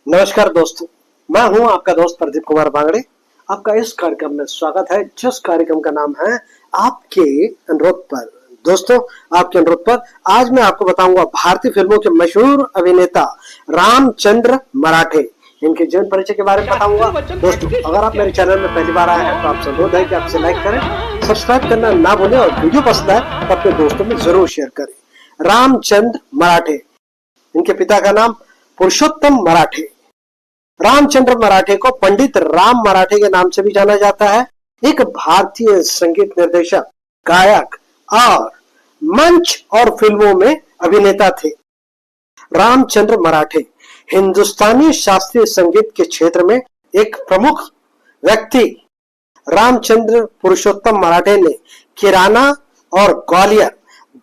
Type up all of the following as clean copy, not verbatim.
नमस्कार दोस्तों, मैं हूं आपका दोस्त प्रदीप कुमार बांगड़े। आपका इस कार्यक्रम में स्वागत है, जिस कार्यक्रम का नाम है आपके अनुरोध पर। दोस्तों, आपके अनुरोध पर आज मैं आपको बताऊंगा भारतीय फिल्मों के मशहूर अभिनेता रामचंद्र मराठे, इनके जीवन परिचय के बारे में बताऊंगा। दोस्तों, अगर आप मेरे चैनल में पहली बार आए हैं तो आपसे अनुरोध है कि आपसे लाइक करें, सब्सक्राइब करना ना भूलें और वीडियो पसंद आए तो अपने दोस्तों में जरूर शेयर करें। रामचंद्र मराठे, इनके पिता का नाम पुरुषोत्तम मराठे। रामचंद्र मराठे को पंडित राम मराठे के नाम से भी जाना जाता है। एक भारतीय संगीत निर्देशक, गायक और मंच और फिल्मों में अभिनेता थे। रामचंद्र मराठे हिंदुस्तानी शास्त्रीय संगीत के क्षेत्र में एक प्रमुख व्यक्ति। रामचंद्र पुरुषोत्तम मराठे ने किराना और ग्वालियर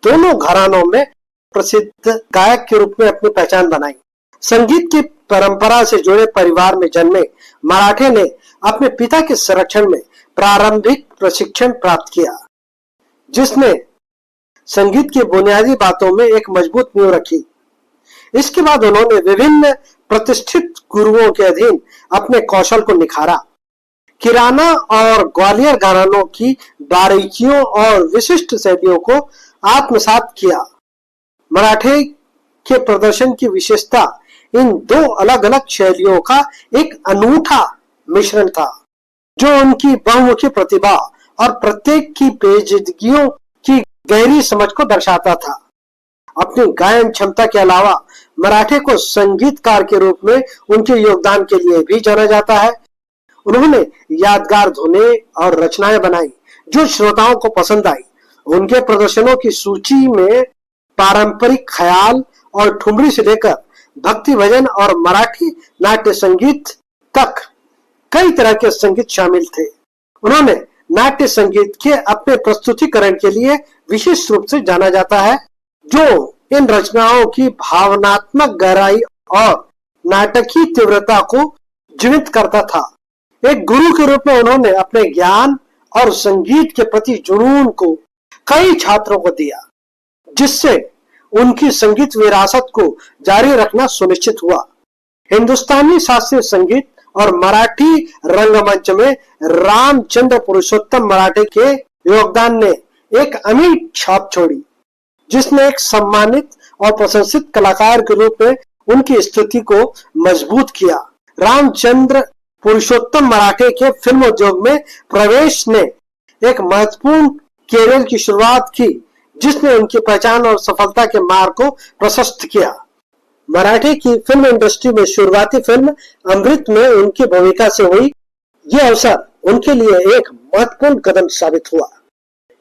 दोनों घरानों में प्रसिद्ध गायक के रूप में अपनी पहचान बनाई। संगीत की परंपरा से जुड़े परिवार में जन्मे मराठे ने अपने पिता के संरक्षण में प्रारंभिक प्रशिक्षण प्राप्त किया, जिसने संगीत की बुनियादी बातों में एक मजबूत नींव रखी। इसके बाद उन्होंने विभिन्न प्रतिष्ठित गुरुओं के अधीन अपने कौशल को निखारा। किराना और ग्वालियर घरानों की बारीकियों और विशिष्ट शैलियों को आत्मसात किया। मराठे के प्रदर्शन की विशेषता इन दो अलग अलग शैलियों का एक अनूठा मिश्रण था, जो उनकी बहुमुखी प्रतिभा और प्रत्येक की पेचीदगियों की गहरी समझ को दर्शाता था। अपनी गायन क्षमता के अलावा मराठे को संगीतकार के रूप में उनके योगदान के लिए भी जाना जाता है। उन्होंने यादगार धुनें और रचनाएं बनाई जो श्रोताओं को पसंद आई। उनके प्रदर्शनों की सूची में पारंपरिक ख्याल और ठुमरी से लेकर भक्ति भजन और मराठी नाट्य संगीत तक कई तरह के संगीत शामिल थे। उन्होंने नाट्य संगीत के अपने प्रस्तुतिकरण के लिए विशेष रूप से जाना जाता है, जो इन रचनाओं की भावनात्मक गहराई और नाटकीय तीव्रता को जीवित करता था। एक गुरु के रूप में उन्होंने अपने ज्ञान और संगीत के प्रति जुनून को कई छात्रों को दिया, जिससे उनकी संगीत विरासत को जारी रखना सुनिश्चित हुआ। हिंदुस्तानी शास्त्रीय संगीत और मराठी रंगमंच में रामचंद्र पुरुषोत्तम मराठे के योगदान ने एक अमिट छाप छोड़ी, जिसने एक सम्मानित और प्रशंसित कलाकार के रूप में उनकी स्थिति को मजबूत किया। रामचंद्र पुरुषोत्तम मराठे के फिल्म उद्योग में प्रवेश ने एक महत्वपूर्ण कैरियर की शुरुआत की, जिसने उनकी पहचान और सफलता के मार्ग को प्रशस्त किया। मराठे की फिल्म इंडस्ट्री में शुरुआती फिल्म अमृत में उनकी भूमिका से हुई यह अवसर उनके लिए एक महत्वपूर्ण कदम साबित हुआ,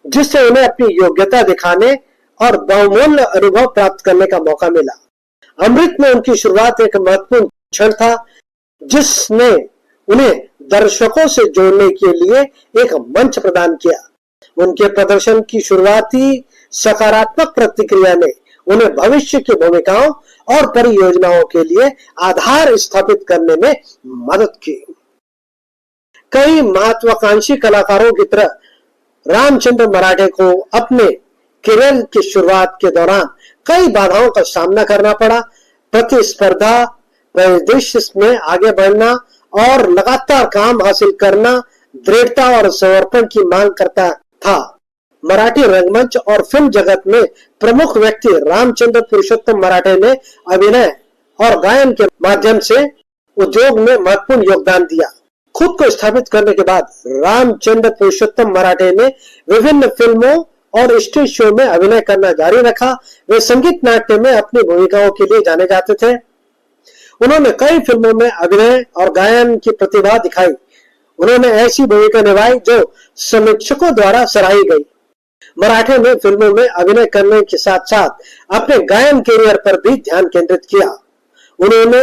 जिससे उन्हें अपनी योग्यता दिखाने और बहुमूल्य अनुभव प्राप्त करने का मौका मिला। अमृत में उनकी शुरुआत एक महत्वपूर्ण क्षण था, जिसने उन्हें दर्शकों से जोड़ने के लिए एक मंच प्रदान किया। उनके प्रदर्शन की शुरुआती सकारात्मक प्रतिक्रिया ने उन्हें भविष्य की भूमिकाओं और परियोजनाओं के लिए आधार स्थापित करने में मदद की। कई महत्वाकांक्षी कलाकारों की तरह रामचंद्र मराठे को अपने करियर की शुरुआत के दौरान कई बाधाओं का सामना करना पड़ा। प्रतिस्पर्धा, परिदृश्य में आगे बढ़ना और लगातार काम हासिल करना दृढ़ता और समर्पण की मांग करता था। मराठी रंगमंच और फिल्म जगत में प्रमुख व्यक्ति रामचंद्र पुरुषोत्तम मराठे ने अभिनय और गायन के माध्यम से उद्योग में महत्वपूर्ण योगदान दिया। खुद को स्थापित करने के बाद रामचंद्र पुरुषोत्तम मराठे ने विभिन्न फिल्मों और स्टेज शो में अभिनय करना जारी रखा। वे संगीत नाट्य में अपनी भूमिकाओं के लिए जाने जाते थे। उन्होंने कई फिल्मों में अभिनय और गायन की प्रतिभा दिखाई। उन्होंने ऐसी भूमिका निभाई जो समीक्षकों द्वारा सराही गई। मराठे ने फिल्मों में अभिनय करने के साथ साथ अपने गायन करियर पर भी ध्यान केंद्रित किया। उन्होंने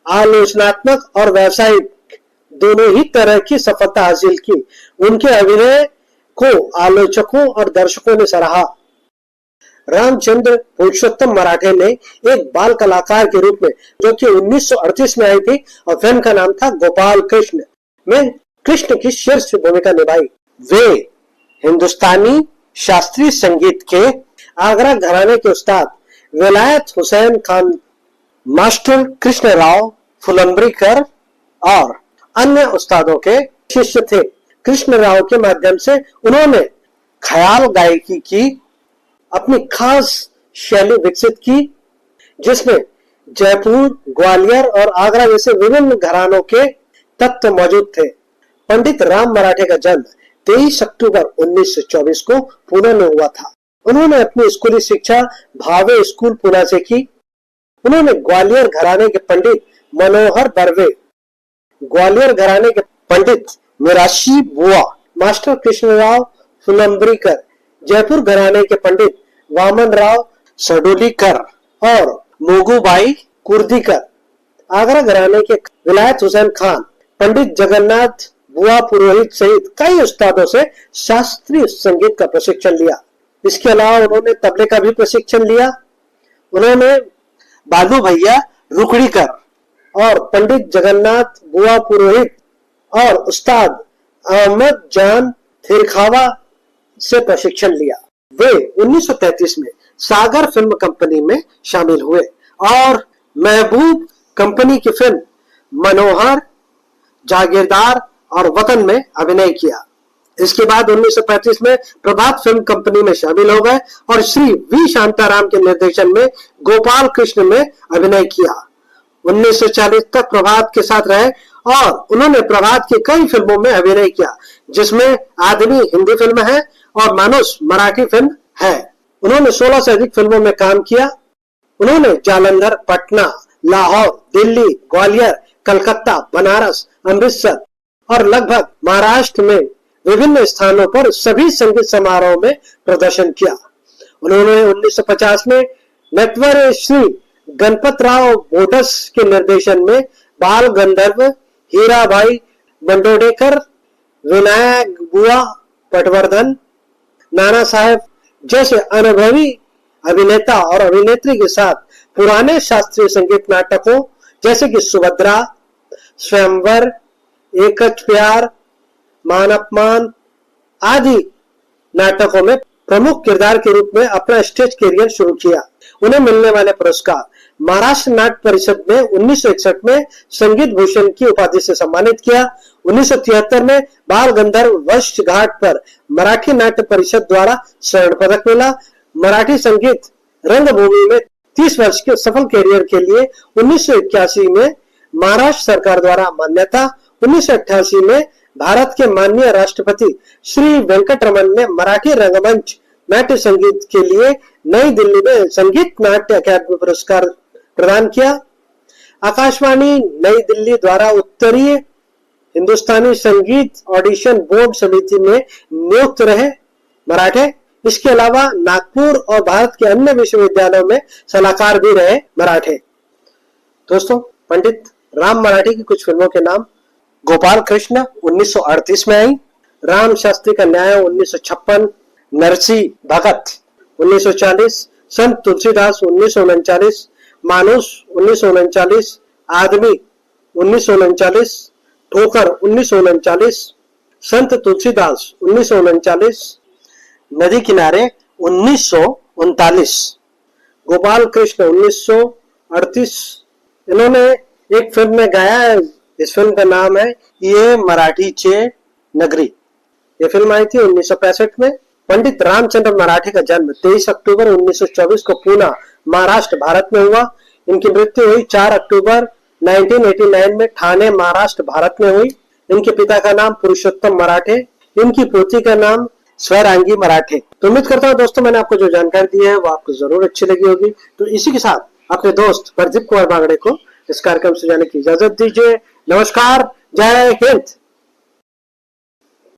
आलोचनात्मक और व्यावसायिक दोनों ही तरह की सफलता हासिल की। उनके अभिनय को आलोचकों और दर्शकों ने सराहा। रामचंद्र पुरुषोत्तम मराठे ने एक बाल कलाकार के रूप में, जो कि 1938 में आई थी और फिल्म का नाम था गोपाल कृष्ण, में कृष्ण की शीर्ष भूमिका निभाई। वे हिंदुस्तानी शास्त्रीय संगीत के आगरा घराने के उस्ताद विलायत हुसैन खान, मास्टर कृष्ण राव, फुलंब्रीकर और अन्य उस्तादों के शिष्य थे। कृष्ण राव के माध्यम से उन्होंने ख्याल गायकी की अपनी खास शैली विकसित की, जिसमें जयपुर, ग्वालियर और आगरा जैसे विभिन्न घरानों के तत्व मौजूद थे। पंडित राम मराठे का जन्म 23 अक्टूबर 1924 को पुणे में हुआ था। उन्होंने अपनी स्कूली शिक्षा भावे स्कूल पुणे से की। उन्होंने ग्वालियर घराने के पंडित मनोहर बर्वे, ग्वालियर घराने के पंडित मिराशी बुआ, मास्टर कृष्णराव फुलंब्रीकर, जयपुर घराने के पंडित वामन राव सडोलीकर और मोगूबाई कुर्दीकर, आगरा घराने के विलायत हुसैन खान, पंडित जगन्नाथ बुआ पुरोहित सहित कई उस्तादों से शास्त्रीय संगीत का प्रशिक्षण लिया। इसके अलावा उन्होंने तबले का भी प्रशिक्षण लिया। उन्होंने बालू भैया रुकड़ीकर और पंडित जगन्नाथ बुआ पुरोहित और उस्ताद अहमद जान थिरखावा से प्रशिक्षण लिया। वे 1933 में सागर फिल्म कंपनी में शामिल हुए और महबूब कंपनी की फिल्म मनोहर, जागीरदार और वतन में अभिनय किया। इसके बाद 1935 में प्रभात फिल्म कंपनी में शामिल हो गए और श्री वी शांताराम के निर्देशन में गोपाल कृष्ण में अभिनय किया। 1940 तक प्रभात के साथ रहे और उन्होंने प्रभात की कई फिल्मों में अभिनय किया, जिसमें आदमी हिंदी फिल्म है और मानुष मराठी फिल्म है। उन्होंने 16 से अधिक फिल्मों में काम किया। उन्होंने जालंधर, पटना, लाहौर, दिल्ली, ग्वालियर, कलकत्ता, बनारस, अमृतसर और लगभग महाराष्ट्र में विभिन्न स्थानों पर सभी संगीत समारोह में प्रदर्शन किया। उन्होंने 1950 में नटवर श्री गणपतराव बोडस के निर्देशन में बाल गंधर्व, हीराबाई बंडोडेकर, विनायक बुआ पटवर्धन, नाना साहेब जैसे अनुभवी अभिनेता और अभिनेत्री के साथ पुराने शास्त्रीय संगीत नाटकों जैसे कि सुभद्रा, स्वयंवर, एकच प्यार, मान अपमान आदि नाटकों में प्रमुख किरदार के रूप में अपना स्टेज कैरियर शुरू किया। उन्हें मिलने वाले पुरस्कार महाराष्ट्र नाट्य परिषद में 1961 में संगीत भूषण की उपाधि से सम्मानित किया। 1973 में बाल गंधर्व वर्ष घाट पर मराठी नाट्य परिषद द्वारा स्वर्ण पदक मिला। मराठी संगीत रंगभूमि में 30 वर्ष के सफल कैरियर के लिए 1981 में महाराष्ट्र सरकार द्वारा मान्यता। 1988 में भारत के माननीय राष्ट्रपति श्री वेंकटरमन ने मराठी रंगमंच नाट्य संगीत के लिए नई दिल्ली में संगीत नाट्य अकादमी पुरस्कार प्रदान किया। आकाशवाणी नई दिल्ली द्वारा उत्तरीय हिंदुस्तानी संगीत ऑडिशन बोर्ड समिति में नियुक्त रहे मराठे। इसके अलावा नागपुर और भारत के अन्य विश्वविद्यालयों में सलाहकार भी रहे मराठे। दोस्तों, पंडित राम मराठे की कुछ फिल्मों के नाम: गोपाल कृष्ण 1938 में आई, राम शास्त्री का न्याय 1956, नरसी भगत 1940, संत तुलसीदास 1939, मानुष 1939, आदमी 1939, ठोकर 1939, संत तुलसीदास 1939, नदी किनारे 1939, गोपाल कृष्ण 1938। इन्होंने एक फिल्म में गाया है, इस फिल्म का नाम है ये मराठीचे नगरी। ये फिल्म आई थी 1965 में। पंडित रामचंद्र मराठे का जन्म 23 अक्टूबर 1924 को पुणे, महाराष्ट्र, भारत में हुआ। इनकी मृत्यु हुई 4 अक्टूबर 1989 में ठाणे, महाराष्ट्र, भारत में हुई। इनके पिता का नाम पुरुषोत्तम मराठे, इनकी पोती का नाम स्वरांगी मराठे। तो उम्मीद करता हूँ दोस्तों, मैंने आपको जो जानकारी दी है वो आपको जरूर अच्छी लगी होगी। तो इसी के साथ अपने दोस्त प्रदीप कुमार बांगड़े को इस कार्यक्रम से जाने की इजाजत दीजिए। नमस्कार, जय हिंद।